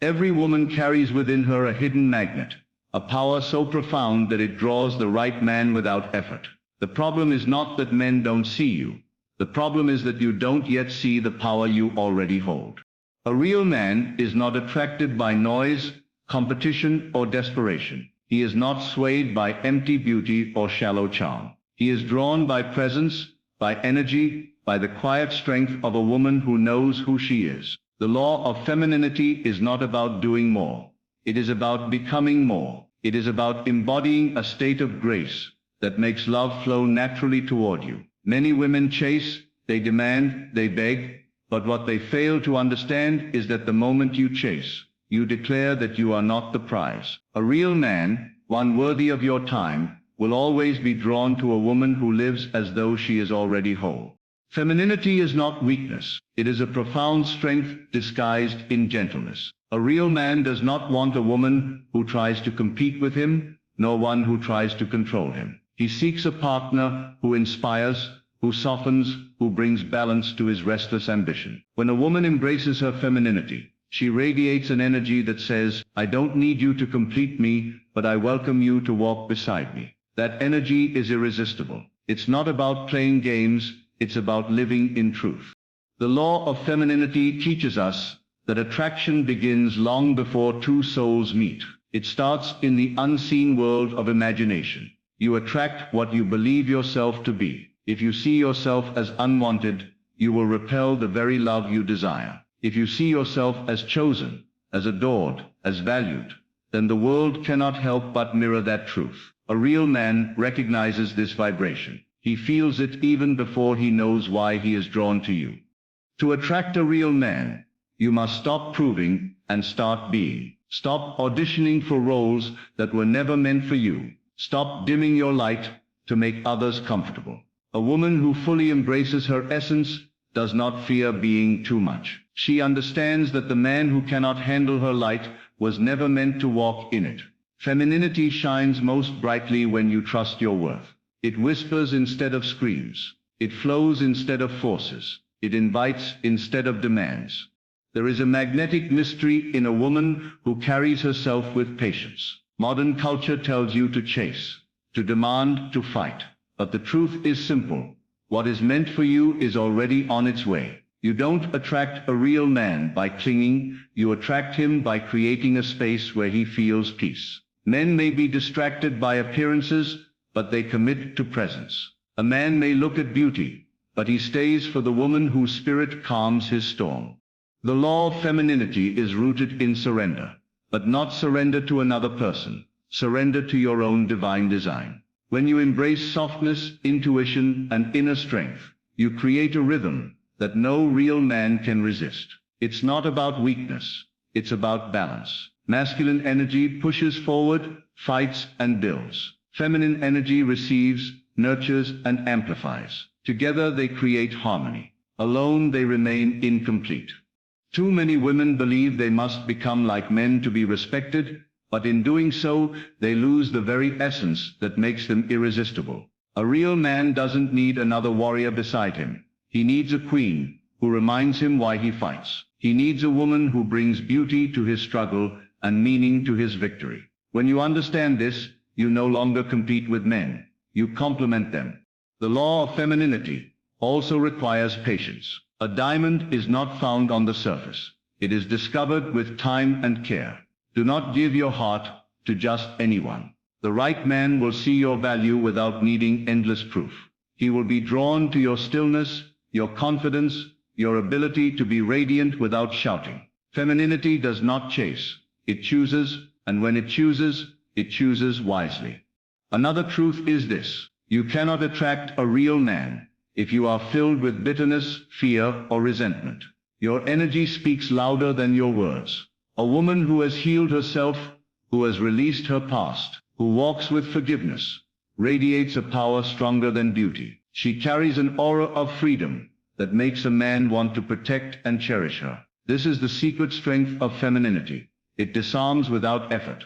Every woman carries within her a hidden magnet, a power so profound that it draws the right man without effort. The problem is not that men don't see you. The problem is that you don't yet see the power you already hold. A real man is not attracted by noise, competition, or desperation. He is not swayed by empty beauty or shallow charm. He is drawn by presence, by energy, by the quiet strength of a woman who knows who she is. The law of femininity is not about doing more. It is about becoming more. It is about embodying a state of grace that makes love flow naturally toward you. Many women chase, they demand, they beg, but what they fail to understand is that the moment you chase, you declare that you are not the prize. A real man, one worthy of your time, will always be drawn to a woman who lives as though she is already whole. Femininity is not weakness. It is a profound strength disguised in gentleness. A real man does not want a woman who tries to compete with him, nor one who tries to control him. He seeks a partner who inspires, who softens, who brings balance to his restless ambition. When a woman embraces her femininity, she radiates an energy that says, I don't need you to complete me, but I welcome you to walk beside me. That energy is irresistible. It's not about playing games, it's about living in truth. The law of femininity teaches us that attraction begins long before two souls meet. It starts in the unseen world of imagination. You attract what you believe yourself to be. If you see yourself as unwanted, you will repel the very love you desire. If you see yourself as chosen, as adored, as valued, then the world cannot help but mirror that truth. A real man recognizes this vibration. He feels it even before he knows why he is drawn to you. To attract a real man, you must stop proving and start being. Stop auditioning for roles that were never meant for you. Stop dimming your light to make others comfortable. A woman who fully embraces her essence does not fear being too much. She understands that the man who cannot handle her light was never meant to walk in it. Femininity shines most brightly when you trust your worth. It whispers instead of screams. It flows instead of forces. It invites instead of demands. There is a magnetic mystery in a woman who carries herself with patience. Modern culture tells you to chase, to demand, to fight. But the truth is simple. What is meant for you is already on its way. You don't attract a real man by clinging, you attract him by creating a space where he feels peace. Men may be distracted by appearances, but they commit to presence. A man may look at beauty, but he stays for the woman whose spirit calms his storm. The law of femininity is rooted in surrender, but not surrender to another person, surrender to your own divine design. When you embrace softness, intuition, and inner strength, you create a rhythm that no real man can resist. It's not about weakness, it's about balance. Masculine energy pushes forward, fights, and builds. Feminine energy receives, nurtures, and amplifies. Together they create harmony. Alone they remain incomplete. Too many women believe they must become like men to be respected, but in doing so, they lose the very essence that makes them irresistible. A real man doesn't need another warrior beside him. He needs a queen who reminds him why he fights. He needs a woman who brings beauty to his struggle and meaning to his victory. When you understand this, you no longer compete with men. You complement them. The law of femininity also requires patience. A diamond is not found on the surface. It is discovered with time and care. Do not give your heart to just anyone. The right man will see your value without needing endless proof. He will be drawn to your stillness, your confidence, your ability to be radiant without shouting. Femininity does not chase. It chooses, and when it chooses wisely. Another truth is this. You cannot attract a real man if you are filled with bitterness, fear, or resentment. Your energy speaks louder than your words. A woman who has healed herself, who has released her past, who walks with forgiveness, radiates a power stronger than beauty. She carries an aura of freedom that makes a man want to protect and cherish her. This is the secret strength of femininity. It disarms without effort.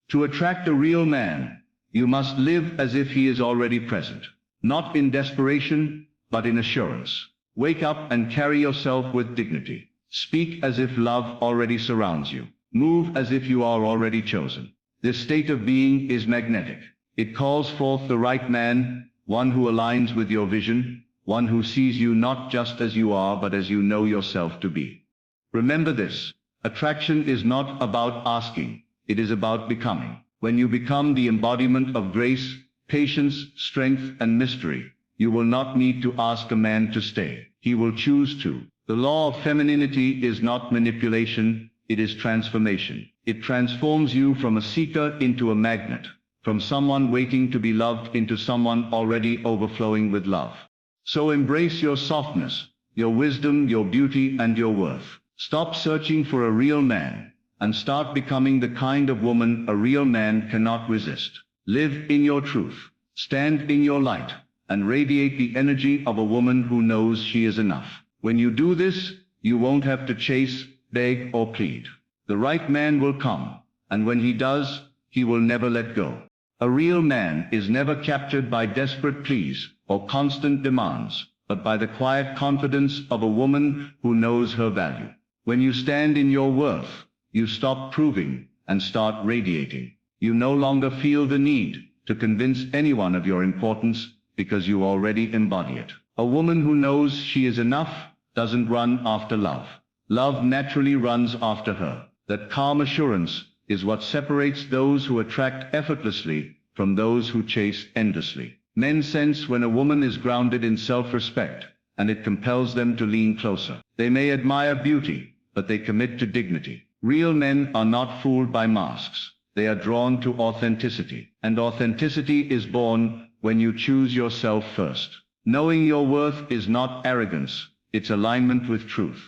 To attract a real man, you must live as if he is already present, not in desperation, but in assurance. Wake up and carry yourself with dignity. Speak as if love already surrounds you. Move as if you are already chosen. This state of being is magnetic. It calls forth the right man, one who aligns with your vision, one who sees you not just as you are but as you know yourself to be. Remember this: attraction is not about asking, it is about becoming. When you become the embodiment of grace, patience, strength, and mystery, you will not need to ask a man to stay. He will choose to. The law of femininity is not manipulation, it is transformation. It transforms you from a seeker into a magnet, from someone waiting to be loved into someone already overflowing with love. So embrace your softness, your wisdom, your beauty, and your worth. Stop searching for a real man, and start becoming the kind of woman a real man cannot resist. Live in your truth, stand in your light, and radiate the energy of a woman who knows she is enough. When you do this, you won't have to chase, beg, or plead. The right man will come, and when he does, he will never let go. A real man is never captured by desperate pleas or constant demands, but by the quiet confidence of a woman who knows her value. When you stand in your worth, you stop proving and start radiating. You no longer feel the need to convince anyone of your importance because you already embody it. A woman who knows she is enough doesn't run after love. Love naturally runs after her. That calm assurance is what separates those who attract effortlessly from those who chase endlessly. Men sense when a woman is grounded in self-respect, and it compels them to lean closer. They may admire beauty, but they commit to dignity. Real men are not fooled by masks. They are drawn to authenticity, and authenticity is born when you choose yourself first. Knowing your worth is not arrogance, it's alignment with truth.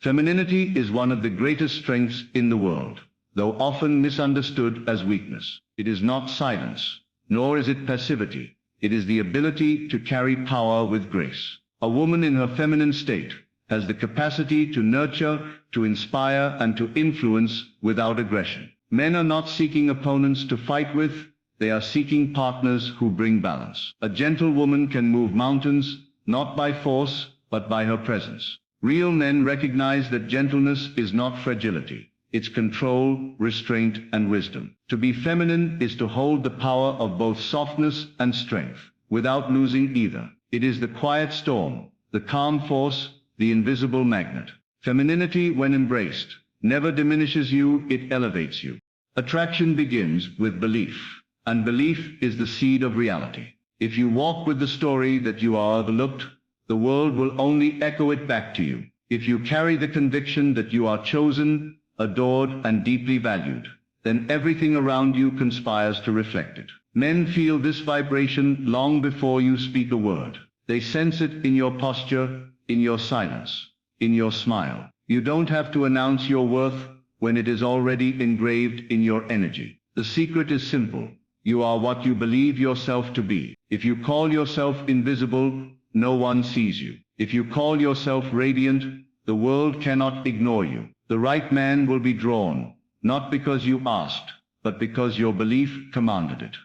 Femininity is one of the greatest strengths in the world, though often misunderstood as weakness. It is not silence, nor is it passivity. It is the ability to carry power with grace. A woman in her feminine state has the capacity to nurture, to inspire, and to influence without aggression. Men are not seeking opponents to fight with, they are seeking partners who bring balance. A gentle woman can move mountains, not by force, but by her presence. Real men recognize that gentleness is not fragility. It's control, restraint, and wisdom. To be feminine is to hold the power of both softness and strength, without losing either. It is the quiet storm, the calm force, the invisible magnet. Femininity, when embraced, never diminishes you, it elevates you. Attraction begins with belief, and belief is the seed of reality. If you walk with the story that you are overlooked, the world will only echo it back to you. If you carry the conviction that you are chosen, adored, and deeply valued, then everything around you conspires to reflect it. Men feel this vibration long before you speak a word. They sense it in your posture, in your silence, in your smile. You don't have to announce your worth when it is already engraved in your energy. The secret is simple. You are what you believe yourself to be. If you call yourself invisible, no one sees you. If you call yourself radiant, the world cannot ignore you. The right man will be drawn, not because you asked, but because your belief commanded it.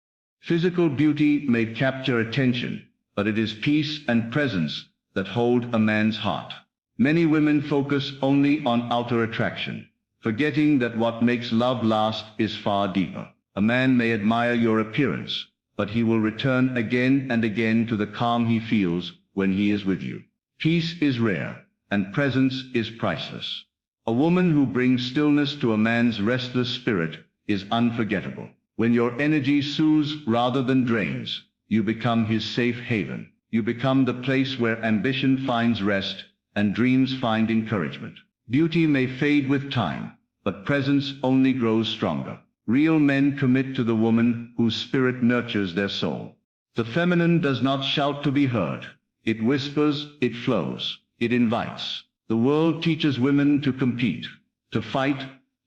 Physical beauty may capture attention, but it is peace and presence that hold a man's heart. Many women focus only on outer attraction, forgetting that what makes love last is far deeper. A man may admire your appearance, but he will return again and again to the calm he feels when he is with you. Peace is rare, and presence is priceless. A woman who brings stillness to a man's restless spirit is unforgettable. When your energy soothes rather than drains, you become his safe haven. You become the place where ambition finds rest and dreams find encouragement. Beauty may fade with time, but presence only grows stronger. Real men commit to the woman whose spirit nurtures their soul. The feminine does not shout to be heard. It whispers, it flows, it invites. The world teaches women to compete, to fight,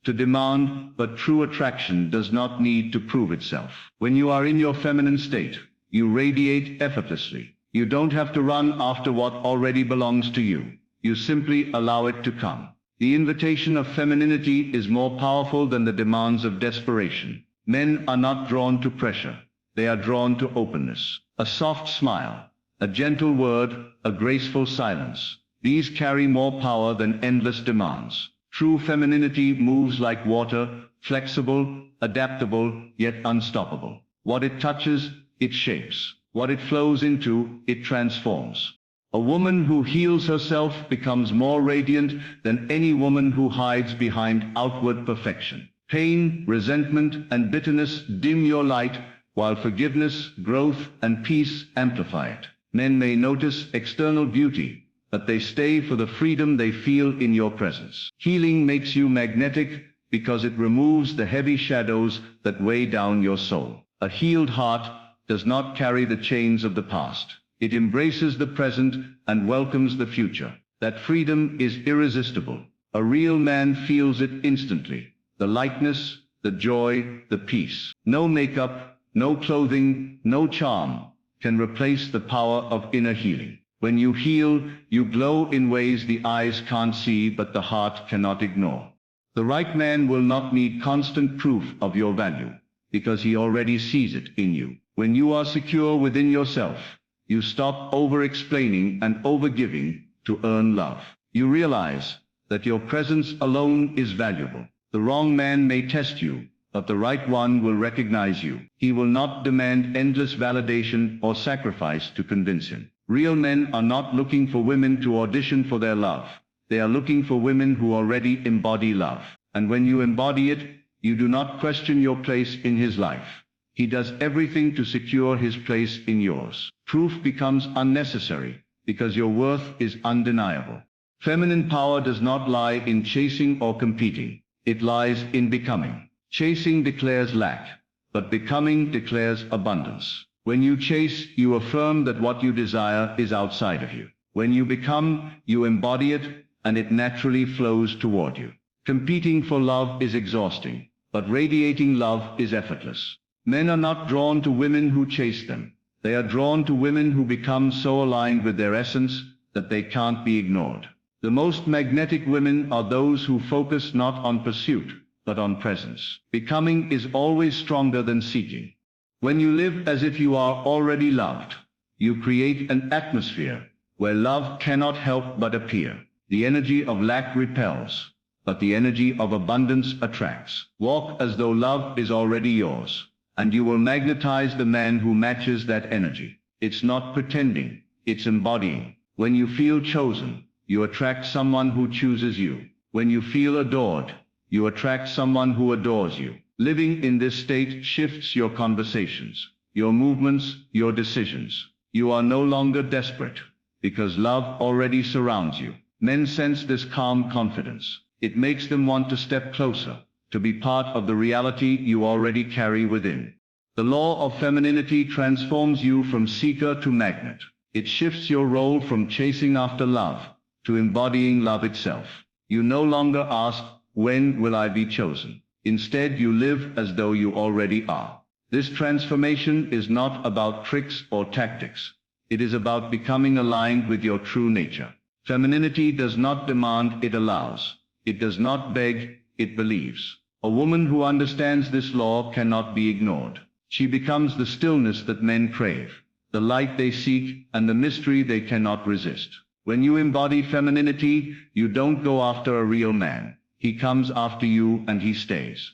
to demand, but true attraction does not need to prove itself. When you are in your feminine state, you radiate effortlessly. You don't have to run after what already belongs to you. You simply allow it to come. The invitation of femininity is more powerful than the demands of desperation. Men are not drawn to pressure. They are drawn to openness. A soft smile, a gentle word, a graceful silence. These carry more power than endless demands. True femininity moves like water, flexible, adaptable, yet unstoppable. What it touches, it shapes. What it flows into, it transforms. A woman who heals herself becomes more radiant than any woman who hides behind outward perfection. Pain, resentment, and bitterness dim your light, while forgiveness, growth, and peace amplify it. Men may notice external beauty, but they stay for the freedom they feel in your presence. Healing makes you magnetic because it removes the heavy shadows that weigh down your soul. A healed heart does not carry the chains of the past. It embraces the present and welcomes the future. That freedom is irresistible. A real man feels it instantly. The lightness, the joy, the peace. No makeup, no clothing, no charm can replace the power of inner healing. When you heal, you glow in ways the eyes can't see but the heart cannot ignore. The right man will not need constant proof of your value, because he already sees it in you. When you are secure within yourself, you stop over-explaining and over-giving to earn love. You realize that your presence alone is valuable. The wrong man may test you, but the right one will recognize you. He will not demand endless validation or sacrifice to convince him. Real men are not looking for women to audition for their love. They are looking for women who already embody love. And when you embody it, you do not question your place in his life. He does everything to secure his place in yours. Proof becomes unnecessary because your worth is undeniable. Feminine power does not lie in chasing or competing. It lies in becoming. Chasing declares lack, but becoming declares abundance. When you chase, you affirm that what you desire is outside of you. When you become, you embody it, and it naturally flows toward you. Competing for love is exhausting, but radiating love is effortless. Men are not drawn to women who chase them. They are drawn to women who become so aligned with their essence that they can't be ignored. The most magnetic women are those who focus not on pursuit, but on presence. Becoming is always stronger than seeking. When you live as if you are already loved, you create an atmosphere where love cannot help but appear. The energy of lack repels, but the energy of abundance attracts. Walk as though love is already yours, and you will magnetize the man who matches that energy. It's not pretending, it's embodying. When you feel chosen, you attract someone who chooses you. When you feel adored, you attract someone who adores you. Living in this state shifts your conversations, your movements, your decisions. You are no longer desperate, because love already surrounds you. Men sense this calm confidence. It makes them want to step closer, to be part of the reality you already carry within. The law of femininity transforms you from seeker to magnet. It shifts your role from chasing after love to embodying love itself. You no longer ask, "When will I be chosen?" Instead, you live as though you already are. This transformation is not about tricks or tactics. It is about becoming aligned with your true nature. Femininity does not demand, it allows. It does not beg, it believes. A woman who understands this law cannot be ignored. She becomes the stillness that men crave, the light they seek, and the mystery they cannot resist. When you embody femininity, you don't go after a real man. He comes after you and he stays.